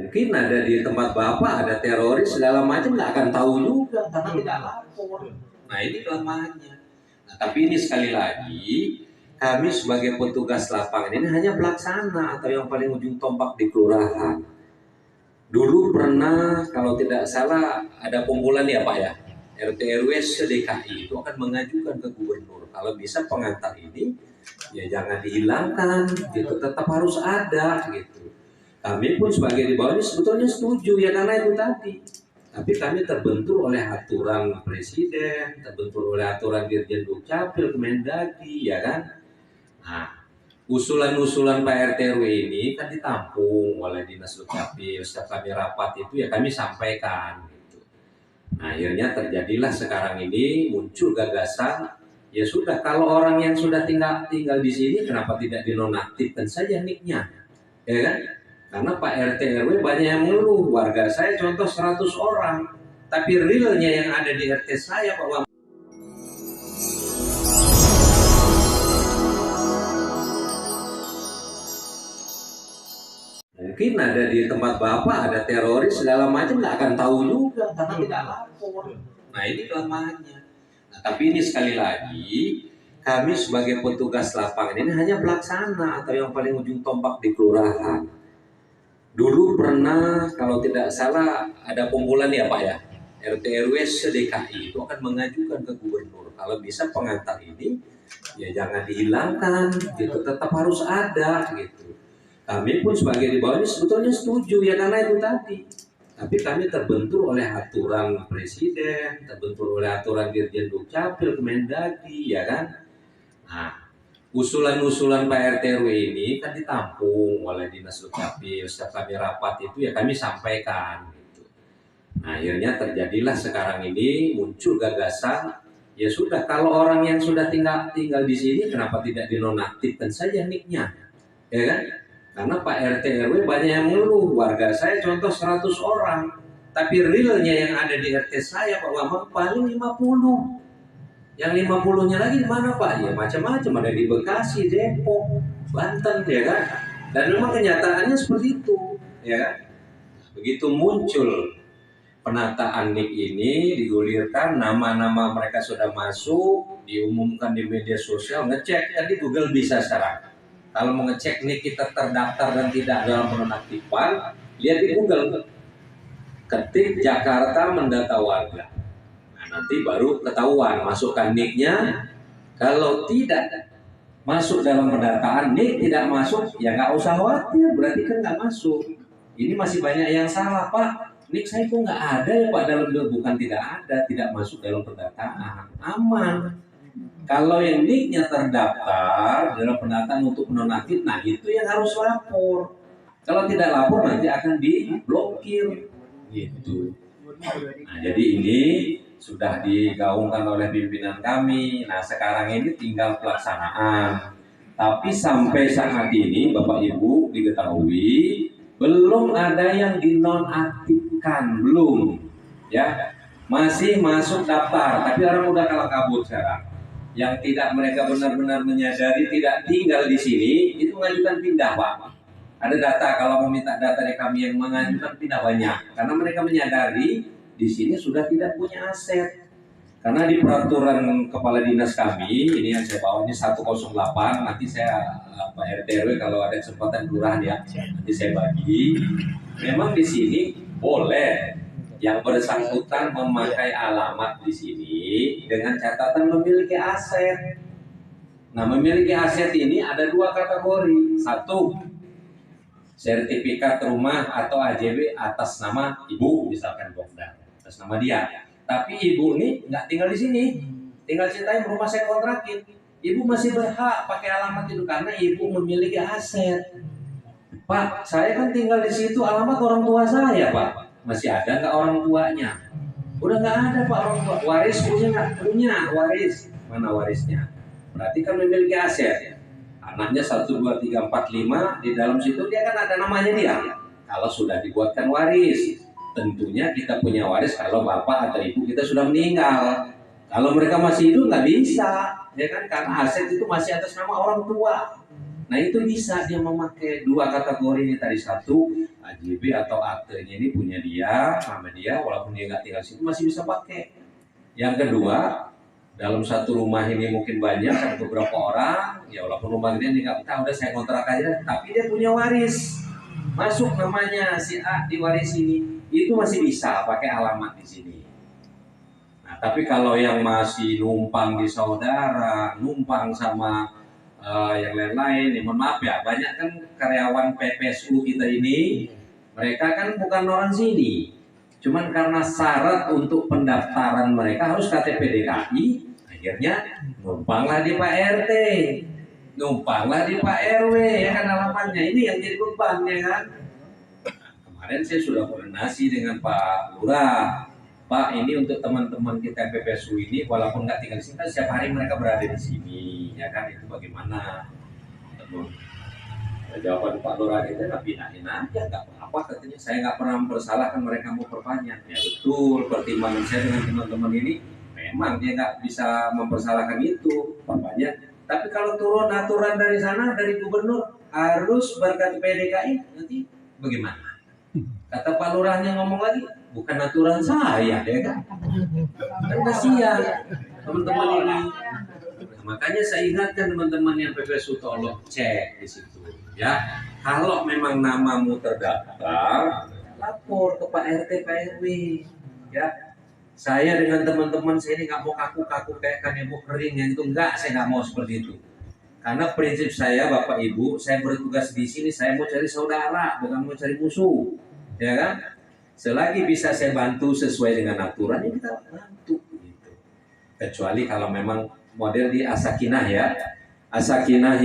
Mungkin ada di tempat Bapak ada teroris segala macam, nggak akan tahu juga karena tidak lapor. Nah ini kelemahannya. Nah, tapi ini sekali lagi kami sebagai petugas lapangan ini hanya pelaksana atau yang paling ujung tombak di kelurahan. Dulu pernah kalau tidak salah ada pembulan ya Pak ya, RT RW se-DKI itu akan mengajukan ke gubernur kalau bisa pengantar ini ya jangan dihilangkan gitu, tetap harus ada gitu. Kami pun sebagai di bawah ini sebetulnya setuju ya karena itu tadi. Tapi kami terbentur oleh aturan presiden, terbentur oleh aturan Dirjen Dukcapil, Kemendagri ya kan. Nah, usulan-usulan Pak RT RW ini kan ditampung oleh Dinas Dukcapil. Setiap kami rapat itu ya kami sampaikan gitu. Nah, akhirnya terjadilah sekarang ini muncul gagasan ya sudah kalau orang yang sudah tinggal di sini kenapa tidak dinonaktifkan saja niknya, ya kan? Karena Pak RT RW banyak yang mengeluh, warga saya contoh 100 orang, tapi realnya yang ada di RT saya Pak. Mungkin ada di tempat Bapak ada teroris segala macam, nggak akan tahu juga karena tidak lapor. Nah ini kelemahannya. Nah, tapi ini sekali lagi kami sebagai petugas lapangan ini hanya pelaksana atau yang paling ujung tombak di kelurahan. Dulu pernah kalau tidak salah ada pembulan ya Pak ya, RT RW se-DKI itu akan mengajukan ke gubernur kalau bisa pengantar ini ya jangan dihilangkan gitu, tetap harus ada gitu. Kami pun sebagai di bawah ini sebetulnya setuju ya karena itu tadi. Tapi kami terbentur oleh aturan presiden, terbentur oleh aturan Dirjen Dukcapil, Kemendagri ya kan. Nah, usulan-usulan Pak RT RW ini kan ditampung oleh Dinas Dukcapil. Setiap kami rapat itu ya kami sampaikan gitu. Nah, akhirnya terjadilah sekarang ini muncul gagasan ya sudah kalau orang yang sudah tinggal di sini kenapa tidak dinonaktifkan saja niknya, ya kan? Karena Pak RT RW banyak yang mengeluh, warga saya contoh 100 orang, tapi realnya yang ada di RT saya Pak Bambang paling 50. Yang 50-nya lagi di mana Pak? Ya macam-macam, ada di Bekasi, Depok, Banten ya kan. Dan memang kenyataannya seperti itu, ya kan. Begitu muncul penataan NIK ini digulirkan, nama-nama mereka sudah masuk, diumumkan di media sosial, ngecek tadi Google bisa sekarang. Kalau mau ngecek NIK kita terdaftar dan tidak dalam penonaktifan, lihat di Google, ketik Jakarta mendata warga. Nanti baru ketahuan masukkan NIK-nya. Kalau tidak masuk dalam pendataan, NIK tidak masuk, ya nggak usah khawatir, berarti kan nggak masuk. Ini masih banyak yang salah Pak, NIK saya kok nggak ada ya Pak dalam, bukan tidak ada, tidak masuk dalam pendataan, aman. Kalau yang NIK-nya terdaftar dalam pendataan untuk penonaktif, nah itu yang harus lapor. Kalau tidak lapor nanti akan diblokir, gitu. Nah, jadi ini sudah digaungkan oleh pimpinan kami. Nah sekarang ini tinggal pelaksanaan. Tapi sampai saat ini Bapak Ibu diketahui belum ada yang dinonaktifkan, belum. Ya, masih masuk daftar. Tapi orang udah kalah kabut sekarang. Yang tidak mereka benar-benar menyadari tidak tinggal di sini itu mengajukan pindah Pak. Ada data, kalau mau minta data dari kami yang mengajukan pindah banyak, karena mereka menyadari di sini sudah tidak punya aset. Karena di peraturan kepala dinas kami, ini yang saya bawa ini 108, nanti saya Pak RT RW kalau ada kesempatan kelurahan ya, nanti saya bagi. Memang di sini boleh yang bersangkutan memakai alamat di sini dengan catatan memiliki aset. Nah, memiliki aset ini ada dua kategori. Satu, sertifikat rumah atau AJB atas nama ibu, misalkan Bogdan, atas nama dia. Tapi ibu ini nggak tinggal di sini, tinggal ceritain rumah saya kontrakin. Ibu masih berhak pakai alamat itu karena ibu memiliki aset. Pak, saya kan tinggal di situ, alamat orang tua saya Pak. Masih ada nggak orang tuanya? Udah nggak ada Pak orang tua. Waris punya nggak? Punya waris. Mana warisnya? Berarti kan memiliki aset. Anaknya 1, 2, 3, 4, 5 di dalam situ dia kan ada namanya dia. Kalau sudah dibuatkan waris, tentunya kita punya waris kalau bapak atau ibu kita sudah meninggal. Kalau mereka masih hidup nggak bisa, ya kan? Karena aset itu masih atas nama orang tua. Nah itu bisa dia memakai dua kategori ini tadi, satu AJB atau aktenya ini punya dia, nama dia, walaupun dia nggak tinggal situ masih bisa pakai. Yang kedua, dalam satu rumah ini mungkin banyak ada beberapa orang, ya walaupun rumah ini nggak tahu, udah saya kontrak aja, tapi dia punya waris, masuk namanya si A di waris ini, itu masih bisa pakai alamat di sini. Nah, tapi kalau yang masih numpang di saudara, numpang sama yang lain-lain, ya mohon maaf ya, banyak kan karyawan PPSU kita ini, mereka kan bukan orang sini. Cuman karena syarat untuk pendaftaran mereka harus KTP DKI, akhirnya numpanglah di Pak RT, numpanglah di Pak RW, ya kan alamannya. Ini yang jadi beban ya kan. Kemarin saya sudah koordinasi dengan Pak Lurah. Pak, ini untuk teman-teman kita PPSU ini, walaupun nggak tinggal di sini, kan setiap hari mereka berada di sini, ya kan? Itu bagaimana? Jawaban Pak Lurah itu pindahin aja, nggak apa-apa katanya. Saya nggak pernah mempersalahkan mereka mau perpanjang. Ya betul, pertimbangan saya dengan teman-teman ini, memang dia nggak bisa mempersalahkan itu perpanjang. Tapi kalau turun aturan dari sana, dari gubernur harus berKTP DKI, nanti bagaimana? Kata Pak Lurahnya ngomong lagi, bukan aturan saya, ya kan? Kan kasihan teman-teman ini. Makanya saya ingatkan teman-teman yang PPSU, tolong cek di situ, ya. Kalau memang namamu terdaftar, lapor ke Pak RT, Pak RW, ya. Saya dengan teman-teman saya ini nggak mau kaku-kaku kayak kanebo kering yang itu, enggak, saya nggak mau seperti itu. Karena prinsip saya, Bapak Ibu, saya bertugas di sini, saya mau cari saudara, bukan mau cari musuh, ya kan? Selagi bisa saya bantu sesuai dengan aturan, ya kita bantu. Gitu. Kecuali kalau memang model di Asakinah ya, Asakinah